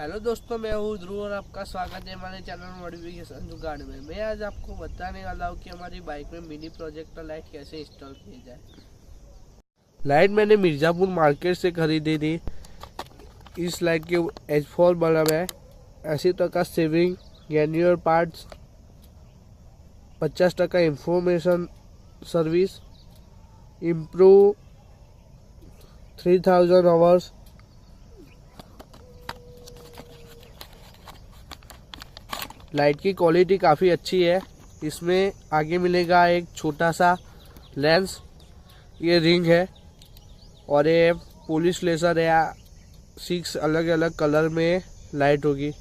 Hello दोस्तों, मैं हूँ ध्रुव और आपका स्वागत है हमारे चैनल मॉडिफिकेशन जुगाड़ में। मैं आज आपको बताने वाला हूँ कि हमारी बाइक में मिनी प्रोजेक्टर लाइट कैसे इंस्टॉल की जाए। लाइट मैंने मिर्ज़ापुर मार्केट से खरीदी थी। इस लाइट के H4 बल्ब है, 80% saving, genuine parts, 50% information service, improve 3000 hours. Light की क्वालिटी काफ़ी अच्छी है। इसमें आगे मिलेगा एक छोटा सा लेंस, ये रिंग है और ये पुलिस लेजर है। 6 अलग अलग कलर में लाइट होगी।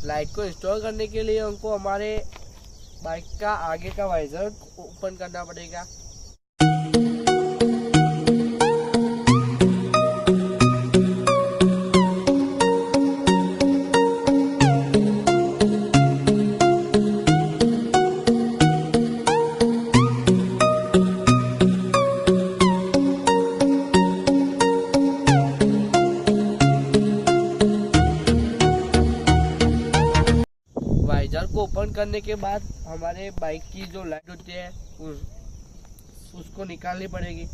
लाइट को इंस्टॉल करने के लिए हमको हमारे बाइक का आगे का वाइजर ओपन करना पड़ेगा। वाइजर को ओपन करने के बाद हमारे बाइक की जो लाइट होती है उसको निकालनी पड़ेगी।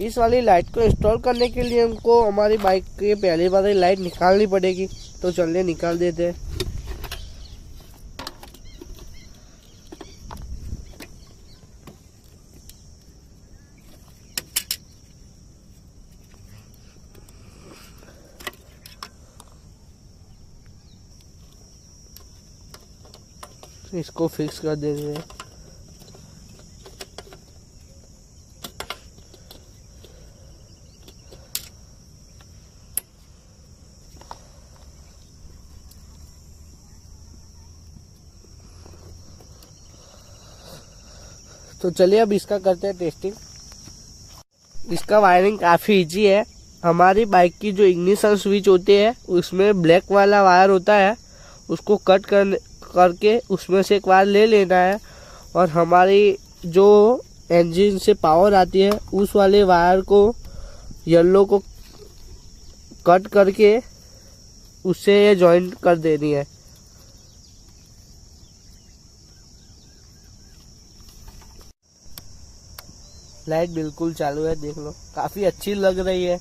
इस वाली लाइट को इंस्टॉल करने के लिए हमको हमारी बाइक की पहली वाली लाइट निकालनी पड़ेगी। तो चलिए निकाल देते हैं। इसको फिक्स कर देते हैं। तो चलिए अब इसका करते हैं टेस्टिंग। इसका वायरिंग काफ़ी इजी है। हमारी बाइक की जो इग्निशन स्विच होती है उसमें ब्लैक वाला वायर होता है, उसको कट करके उसमें से एक वायर ले लेना है और हमारी जो इंजन से पावर आती है उस वाले वायर को येलो को कट करके उससे ये जॉइंट कर देनी है। लाइट बिल्कुल चालू है, देख लो, काफी अच्छी लग रही है।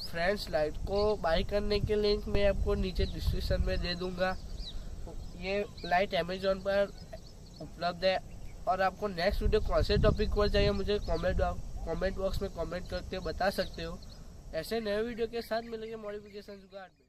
फ्रेंड्स, लाइट को बाय करने के लिंक मैं आपको नीचे डिस्क्रिप्शन में दे दूंगा। ये लाइट अमेजोन पर उपलब्ध है। और आपको नेक्स्ट वीडियो कौन से टॉपिक पर चाहिए मुझे कमेंट बॉक्स में कमेंट करके बता सकते हो। ऐसे नए वीडियो के साथ मिलेंगे मॉडिफिकेशन जुगाड़ में।